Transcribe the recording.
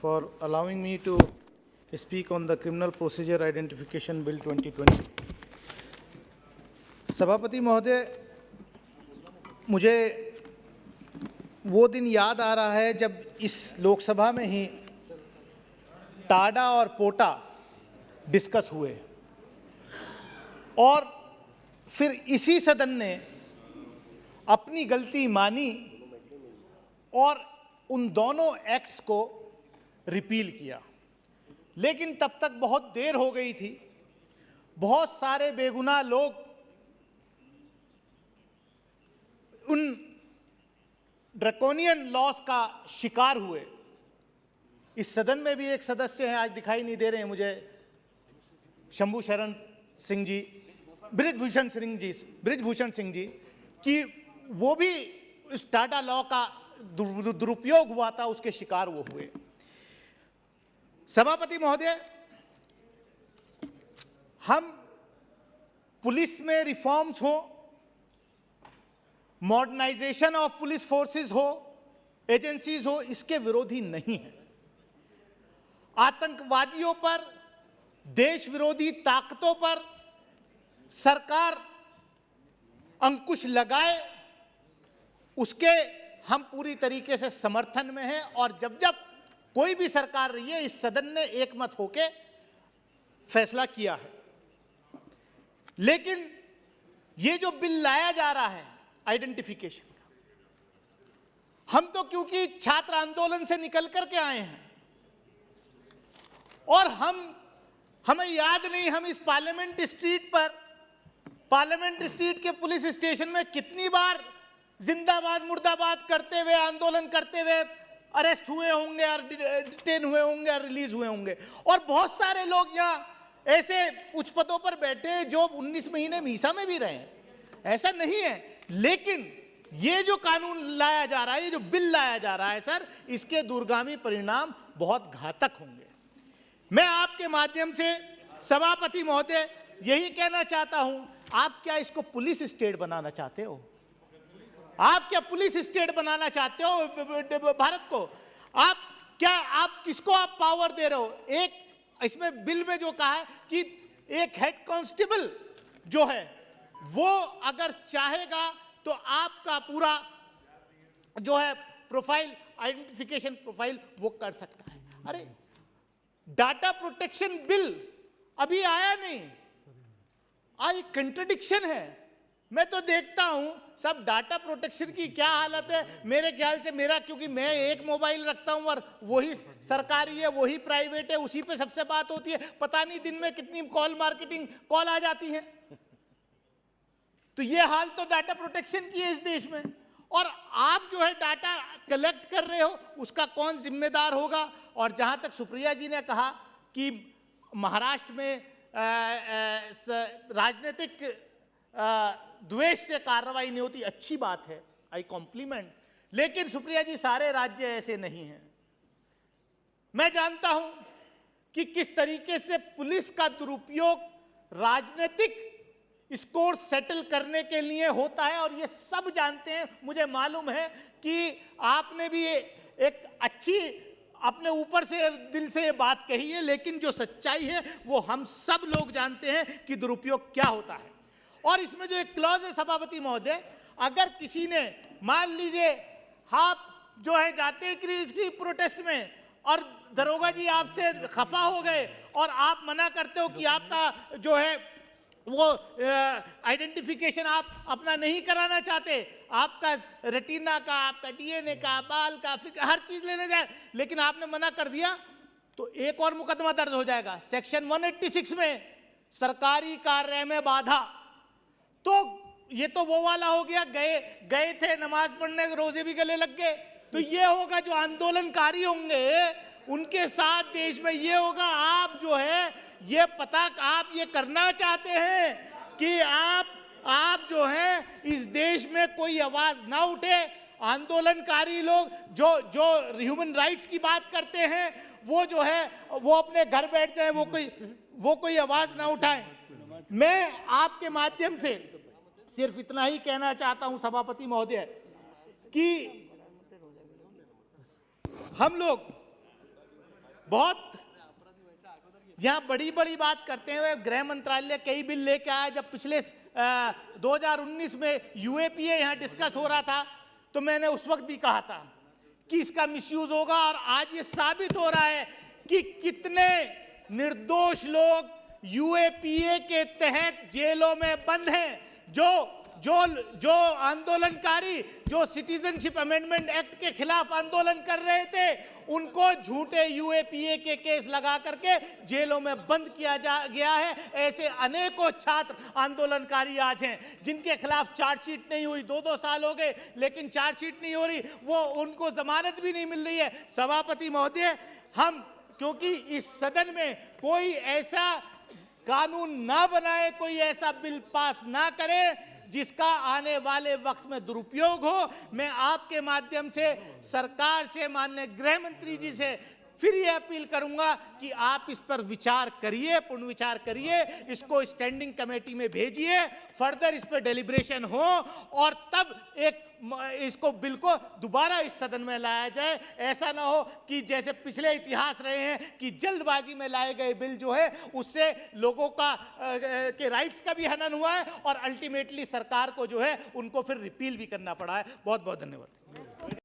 for allowing me to speak on the Criminal Procedure Identification Bill 2020. सभापति महोदय, मुझे वो दिन याद आ रहा है जब इस लोकसभा में ही टाडा और पोटा डिस्कस हुए और फिर इसी सदन ने अपनी गलती मानी और उन दोनों एक्ट्स को रिपील किया। लेकिन तब तक बहुत देर हो गई थी, बहुत सारे बेगुनाह लोग उन ड्रैकोनियन लॉस का शिकार हुए। इस सदन में भी एक सदस्य हैं, आज दिखाई नहीं दे रहे हैं मुझे, शंभू शरण सिंह जी, बृजभूषण सिंह जी, कि वो भी इस टाडा लॉ का दुरुपयोग हुआ था, उसके शिकार वो हुए। सभापति महोदय, हम पुलिस में रिफॉर्म्स हो, मॉडर्नाइजेशन ऑफ पुलिस फोर्सेस हो, एजेंसीज हो, इसके विरोधी नहीं है। आतंकवादियों पर, देश विरोधी ताकतों पर सरकार अंकुश लगाए, उसके हम पूरी तरीके से समर्थन में हैं। और जब जब कोई भी सरकार रही है, इस सदन ने एकमत होकर फैसला किया है। लेकिन ये जो बिल लाया जा रहा है आइडेंटिफिकेशन का, हम तो क्योंकि छात्र आंदोलन से निकल करके आए हैं और हमें याद नहीं, हम इस पार्लियामेंट स्ट्रीट के पुलिस स्टेशन में कितनी बार जिंदाबाद मुर्दाबाद करते हुए, आंदोलन करते हुए अरेस्ट हुए होंगे और डिटेन हुए होंगे और रिलीज हुए होंगे। और बहुत सारे लोग यहाँ ऐसे उच्च पदों पर बैठे जो 19 महीने मीसा में भी रहे, ऐसा नहीं है। लेकिन ये जो कानून लाया जा रहा है, ये जो बिल लाया जा रहा है सर, इसके दूरगामी परिणाम बहुत घातक होंगे। मैं आपके माध्यम से सभापति महोदय यही कहना चाहता हूं, आप क्या इसको पुलिस स्टेट बनाना चाहते हो? आप क्या पुलिस स्टेट बनाना चाहते हो भारत को? आप किसको आप पावर दे रहे हो? एक इसमें बिल में जो कहा है कि एक हेड कांस्टेबल जो है वो अगर चाहेगा तो आपका पूरा जो है प्रोफाइल, आइडेंटिफिकेशन प्रोफाइल वो कर सकता है। अरे डाटा प्रोटेक्शन बिल अभी आया नहीं, आज कंट्रडिक्शन है। मैं तो देखता हूं सब डाटा प्रोटेक्शन की क्या हालत है। मेरे ख्याल से क्योंकि मैं एक मोबाइल रखता हूं और वही सरकारी है, वही प्राइवेट है, उसी पे सबसे बात होती है। पता नहीं दिन में कितनी मार्केटिंग कॉल आ जाती है। तो ये हाल तो डाटा प्रोटेक्शन की है इस देश में। और आप जो है डाटा कलेक्ट कर रहे हो, उसका कौन जिम्मेदार होगा? और जहां तक सुप्रिया जी ने कहा कि महाराष्ट्र में राजनीतिक द्वेष से कार्रवाई नहीं होती, अच्छी बात है, आई कॉम्प्लीमेंट। लेकिन सुप्रिया जी, सारे राज्य ऐसे नहीं हैं। मैं जानता हूं कि किस तरीके से पुलिस का दुरुपयोग राजनीतिक स्कोर सेटल करने के लिए होता है, और ये सब जानते हैं। मुझे मालूम है कि आपने भी एक अच्छी अपने ऊपर से दिल से ये बात कही है, लेकिन जो सच्चाई है वो हम सब लोग जानते हैं कि दुरुपयोग क्या होता है। और इसमें जो एक क्लॉज है सभापति महोदय, अगर किसी ने मान लीजिए आप जो है जाते हैं किसी प्रोटेस्ट में और दरोगा जी आपसे खफा हो गए और आप मना करते हो कि आपका जो है वो आइडेंटिफिकेशन आप अपना नहीं कराना चाहते, आपका रेटिना का, आपका डीएनए का, बाल का, हर चीज लेने जाए, लेकिन आपने मना कर दिया, तो एक और मुकदमा दर्ज हो जाएगा सेक्शन 186 में, सरकारी कार्य में बाधा। तो ये तो वो वाला हो गया, गए थे नमाज पढ़ने, रोजे भी गले लग गए। तो ये होगा जो आंदोलनकारी होंगे उनके साथ देश में ये होगा। आप जो है ये आप ये करना चाहते हैं कि आप जो है इस देश में कोई आवाज ना उठे। आंदोलनकारी लोग जो ह्यूमन राइट्स की बात करते हैं, वो जो है वो अपने घर बैठ जाए, वो कोई आवाज ना उठाए। मैं आपके माध्यम से सिर्फ इतना ही कहना चाहता हूं सभापति महोदय कि हम लोग बहुत यहाँ बड़ी बड़ी बात करते हैं। वे गृह मंत्रालय कई बिल लेके आया। जब पिछले 2019 में यूएपीए यहाँ डिस्कस हो रहा था, तो मैंने उस वक्त भी कहा था कि इसका मिसयूज होगा, और आज ये साबित हो रहा है कि कितने निर्दोष लोग यूएपीए के तहत जेलों में बंद हैं। जो आंदोलनकारी, जो सिटीजनशिप अमेंडमेंट एक्ट के खिलाफ आंदोलन कर रहे थे, उनको झूठे यूएपीए के केस लगा करके जेलों में बंद किया गया है। ऐसे अनेकों छात्र आंदोलनकारी आज हैं जिनके खिलाफ चार्जशीट नहीं हुई, 2-2 साल हो गए लेकिन चार्जशीट नहीं हो रही, वो उनको जमानत भी नहीं मिल रही है। सभापति महोदय, हम क्योंकि इस सदन में कोई ऐसा कानून ना बनाए, कोई ऐसा बिल पास ना करे जिसका आने वाले वक्त में दुरुपयोग हो, मैं आपके माध्यम से सरकार से, माननीय गृह मंत्री जी से फिर ये अपील करूंगा कि आप इस पर विचार करिए, पुनर्विचार करिए, इसको स्टैंडिंग कमेटी में भेजिए, फर्दर इस पर डेलिब्रेशन हो, और तब इसको बिल को दोबारा इस सदन में लाया जाए। ऐसा ना हो कि जैसे पिछले इतिहास रहे हैं कि जल्दबाजी में लाए गए बिल जो है उससे लोगों के राइट्स का भी हनन हुआ है, और अल्टीमेटली सरकार को जो है उनको फिर रिपील भी करना पड़ा है। बहुत बहुत धन्यवाद।